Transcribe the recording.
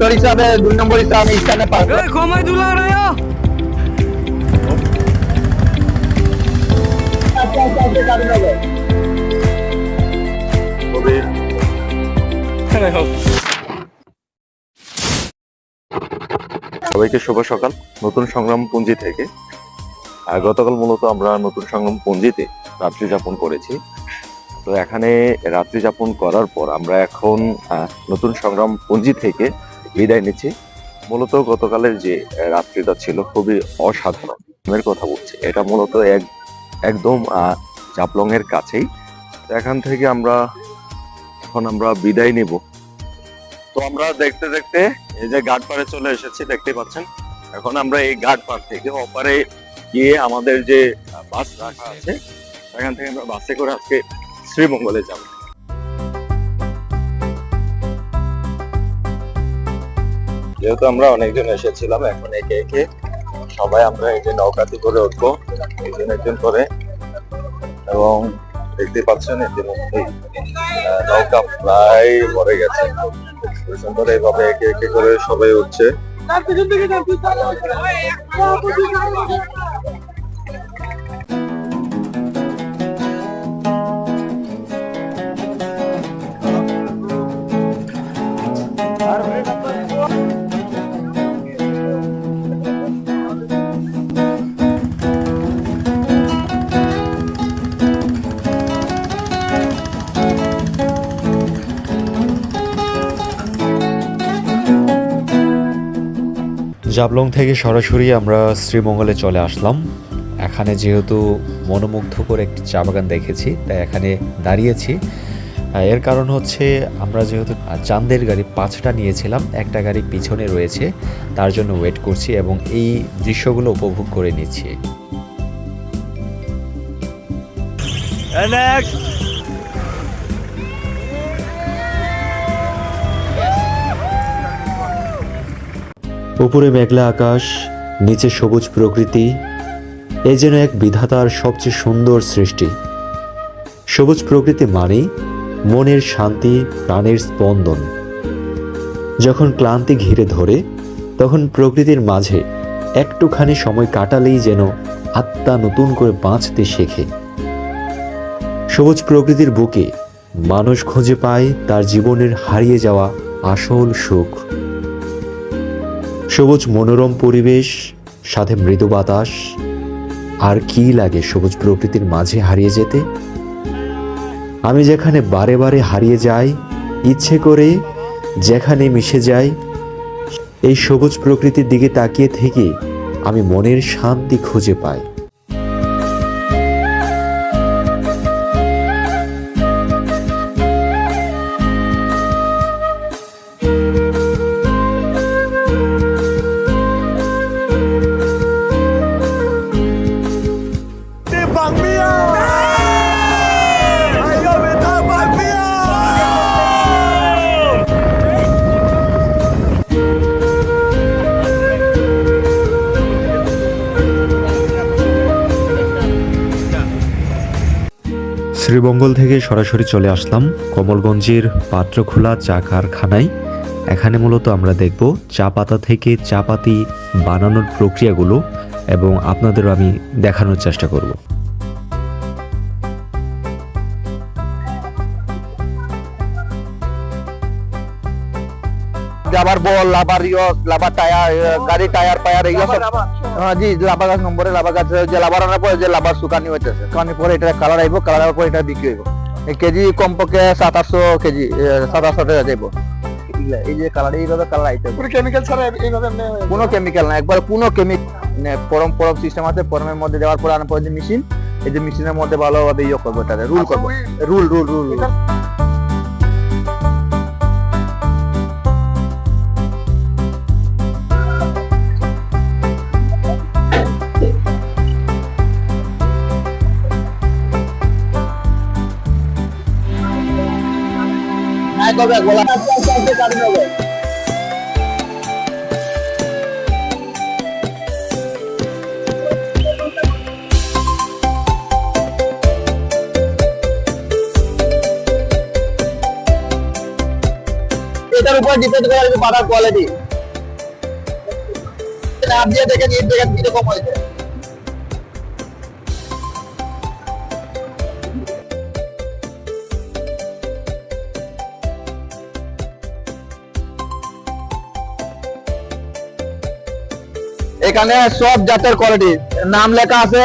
Sector হিসাবে 2 নম্বর স্থানে পাবো। ঘুমাই দুলা রে সবাইকে শুভ সকাল নতুন সংগ্রাম পুঞ্জি থেকে। গতকাল মূলত আমরা নতুন সংগ্রাম পুঞ্জিতে রাত্রি যাপন করেছি। তো এখানে রাত্রি যাপন করার পর আমরা এখন নতুন সংগ্রাম পুঞ্জি থেকে বিদায় নিচ্ছি। মূলত গতকালের যে রাত্রিটা ছিল খুবই অসাধারণ। এর কথা বলছি, এটা মূলত একদম জাপলং এর কাছেই। এখান থেকে এখন আমরা বিদায় নিব। তো আমরা দেখতে দেখতে এই যে ঘাট পাড়ে চলে এসেছি, দেখতে পাচ্ছেন। এখন আমরা এই ঘাট পাড় থেকে ওপারে গিয়ে আমাদের যে বাস রাখা আছে সেখান থেকে আমরা বাসে করে আজকে শ্রীমঙ্গলে যাব। যেহেতু আমরা অনেকজন এসেছিলাম, এখন একে একে সবাই আমরা এই যে নৌকাতে করে উঠবো একজন করে। এবং দেখতে পাচ্ছেন ইতিমধ্যে নৌকা প্রায় ভরে গেছে। সুন্দর এইভাবে একে একে করে সবাই উঠছে। জাবলং থেকে সরাসরি আমরা শ্রীমঙ্গলে চলে আসলাম। এখানে যেহেতু মনোমুগ্ধকর একটি চা বাগান দেখেছি, তাই এখানে দাঁড়িয়েছি। এর কারণ হচ্ছে আমরা যেহেতু চাঁদের গাড়ি 5টা নিয়েছিলাম, একটা গাড়ি পিছনে রয়েছে, তার জন্য ওয়েট করছি এবং এই দৃশ্যগুলো উপভোগ করে নিচ্ছি। উপরে মেঘলা আকাশ, নিচে সবুজ প্রকৃতি, এ যেন এক বিধাতার সবচেয়ে সুন্দর সৃষ্টি। সবুজ প্রকৃতি মানেই মনের শান্তি, প্রাণের স্পন্দন। যখন ক্লান্তি ঘিরে ধরে, তখন প্রকৃতির মাঝে একটুখানি সময় কাটালেই যেন আত্মা নতুন করে বাঁচতে শেখে। সবুজ প্রকৃতির বুকে মানুষ খুঁজে পায় তার জীবনের হারিয়ে যাওয়া আসল সুখ। সবুজ মনোরম পরিবেশ, সাথে মৃদু বাতাস, আর কি লাগে সবুজ প্রকৃতির মাঝে হারিয়ে যেতে। আমি যেখানে বারে বারে হারিয়ে যাই, ইচ্ছে করে যেখানে মিশে যাই, এই সবুজ প্রকৃতির দিকে তাকিয়ে থেকে আমি মনের শান্তি খুঁজে পাই। শ্রীমঙ্গল থেকে সরাসরি চলে আসলাম কমলগঞ্জের পাত্রখোলা চা কারখানায়। এখানে মূলত আমরা দেখব চা পাতা থেকে চাপাতি বানানোর প্রক্রিয়াগুলো এবং আপনাদেরও আমি দেখানোর চেষ্টা করব। লাভার বল, লাভার লাভার টায়ার, গাড়ি টায়ার পায়ার এগুলো সব। হ্যাঁ জি, লাভার গাছ নম্বরে লাভার গাছ যে লাভার আনার পরে যে লাভার শুকানি হইতেছে, শুকানি পরে এটা কালার আইব, কালার আসার পরে এটা বিক্রি হইব। কেজি কমপক্ষে 700-800 কেজি, 700-800 টাকা যাইব। এই যে কালার, এইভাবে কালার আইতে পুরো কেমিক্যাল ছাড়া এইভাবে কোনো কেমিক্যাল না, একবার কোনো পরম সিস্টেম আছে। পরমের মধ্যে দেওয়ার পরে আনার পরে যে মেশিন, এই যে মেশিনের মধ্যে ভালোভাবে ইয়ে করবো, এটা রুল করবো, রুল। গোলা উপর ডিপেন্ড করে পাতার কোয়ালিটি। নাপ দিয়ে দেখেন ইট দেখেন কিরকম হয়েছে। এখানে সব জাতের কোয়ালিটি নাম লেখা আছে।